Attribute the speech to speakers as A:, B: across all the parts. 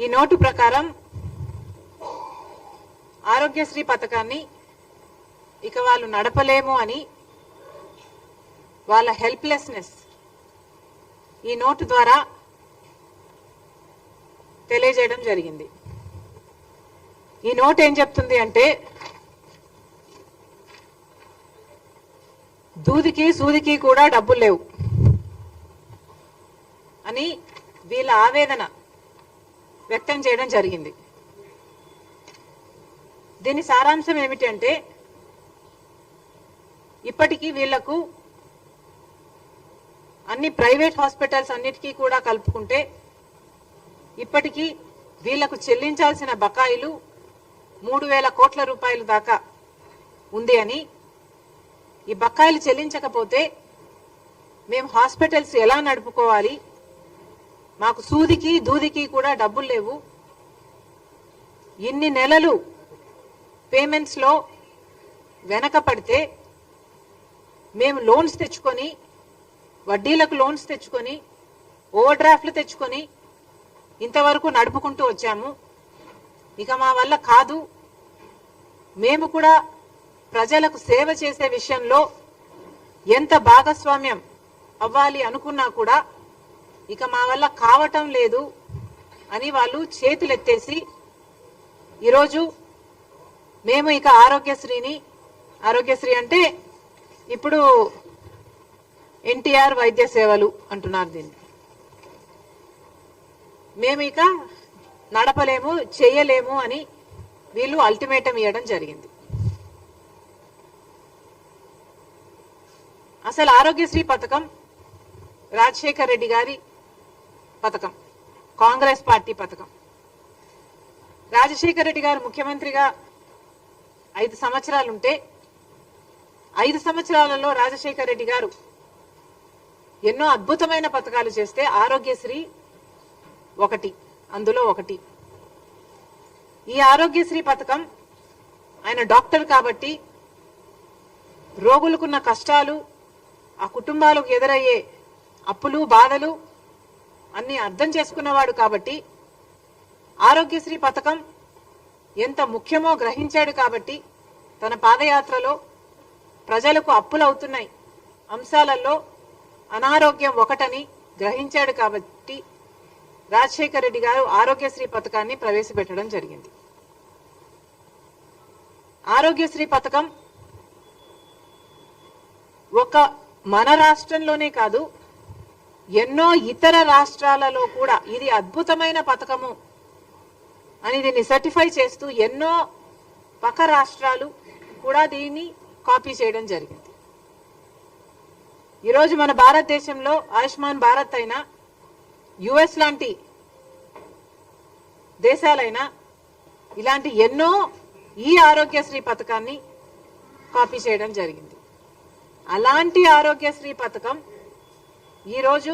A: ఈ నోటు ప్రకారం ఆరోగ్యశ్రీ పథకాన్ని ఇక వాళ్ళు నడపలేము అని వాళ్ళ హెల్ప్లెస్నెస్ ఈ నోటు ద్వారా తెలియజేయడం జరిగింది. ఈ నోట్ ఏం చెప్తుంది అంటే దూదికి సూదికి కూడా డబ్బులు లేవు అని వీళ్ళ ఆవేదన వ్యక్తం చేయడం జరిగింది. దీని సారాంశం ఏమిటంటే ఇప్పటికీ వీళ్లకు అన్ని ప్రైవేట్ హాస్పిటల్స్ అన్నిటికీ కూడా కలుపుకుంటే ఇప్పటికీ వీళ్లకు చెల్లించాల్సిన బకాయిలు 3,000 కోట్ల రూపాయల దాకా ఉంది అని, ఈ బకాయిలు చెల్లించకపోతే మేము హాస్పిటల్స్ ఎలా నడుపుకోవాలి, మాకు సూదికి దూదికి కూడా డబ్బులు లేవు, ఇన్ని నెలలు పేమెంట్స్ లో వెనక పడితే మేము లోన్స్ తెచ్చుకొని వడ్డీలకు లోన్స్ తెచ్చుకొని ఓవర్ డ్రాఫ్ట్లు తెచ్చుకొని ఇంతవరకు నడుపుకుంటూ వచ్చాము. ఇక మా వల్ల కాదు, మేము కూడా ప్రజలకు సేవ చేసే విషయంలో ఎంత భాగస్వామ్యం అవ్వాలి అనుకున్నా కూడా ఇక మా వల్ల కావటం లేదు అని వాళ్ళు చేతులెత్తేసి ఈరోజు మేము ఇక ఆరోగ్యశ్రీ అంటే ఇప్పుడు ఎన్టీఆర్ వైద్య సేవలు అంటున్నారు దీన్ని, మేము ఇక నడపలేము చేయలేము అని వీళ్ళు అల్టిమేటం ఇవ్వడం జరిగింది. అసలు ఆరోగ్యశ్రీ పథకం రాజశేఖర్ రెడ్డి గారి పథకం, కాంగ్రెస్ పార్టీ పథకం. రాజశేఖర్ రెడ్డి గారు ముఖ్యమంత్రిగా 5 సంవత్సరాలుంటే 5 సంవత్సరాలలో రాజశేఖర్ రెడ్డి గారు ఎన్నో అద్భుతమైన పథకాలు చేస్తే ఆరోగ్యశ్రీ అందులో ఒకటి. ఈ ఆరోగ్యశ్రీ పథకం ఆయన డాక్టర్ కాబట్టి రోగులకున్న కష్టాలు, ఆ కుటుంబాలకు ఎదురయ్యే అప్పులు బాధలు అన్ని అర్థం చేసుకున్నవాడు కాబట్టి ఆరోగ్యశ్రీ పథకం ఎంత ముఖ్యమో గ్రహించాడు కాబట్టి తన పాదయాత్రలో ప్రజలకు అప్పులు అవుతున్నాయి అంశాలలో అనారోగ్యం ఒకటని గ్రహించాడు కాబట్టి రాజశేఖర్ రెడ్డి గారు ఆరోగ్యశ్రీ పథకాన్ని ప్రవేశపెట్టడం జరిగింది. ఆరోగ్యశ్రీ పథకం ఒక మన రాష్ట్రంలోనే కాదు ఎన్నో ఇతర రాష్ట్రాలలో కూడా ఇది అద్భుతమైన పథకము అని దీన్ని సర్టిఫై చేస్తూ ఎన్నో పక్క రాష్ట్రాలు కూడా దీన్ని కాపీ చేయడం జరిగింది. ఈరోజు మన భారతదేశంలో ఆయుష్మాన్ భారత్ అయినా యుఎస్ లాంటి దేశాలైనా ఇలాంటి ఎన్నో ఈ ఆరోగ్యశ్రీ పథకాన్ని కాపీ చేయడం జరిగింది. అలాంటి ఆరోగ్యశ్రీ పథకం ఈరోజు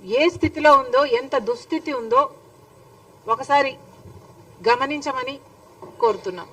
A: ఏ స్థితిలో ఉందో, ఎంత దుస్థితి ఉందో ఒకసారి గమనించమని కోరుతున్నాం.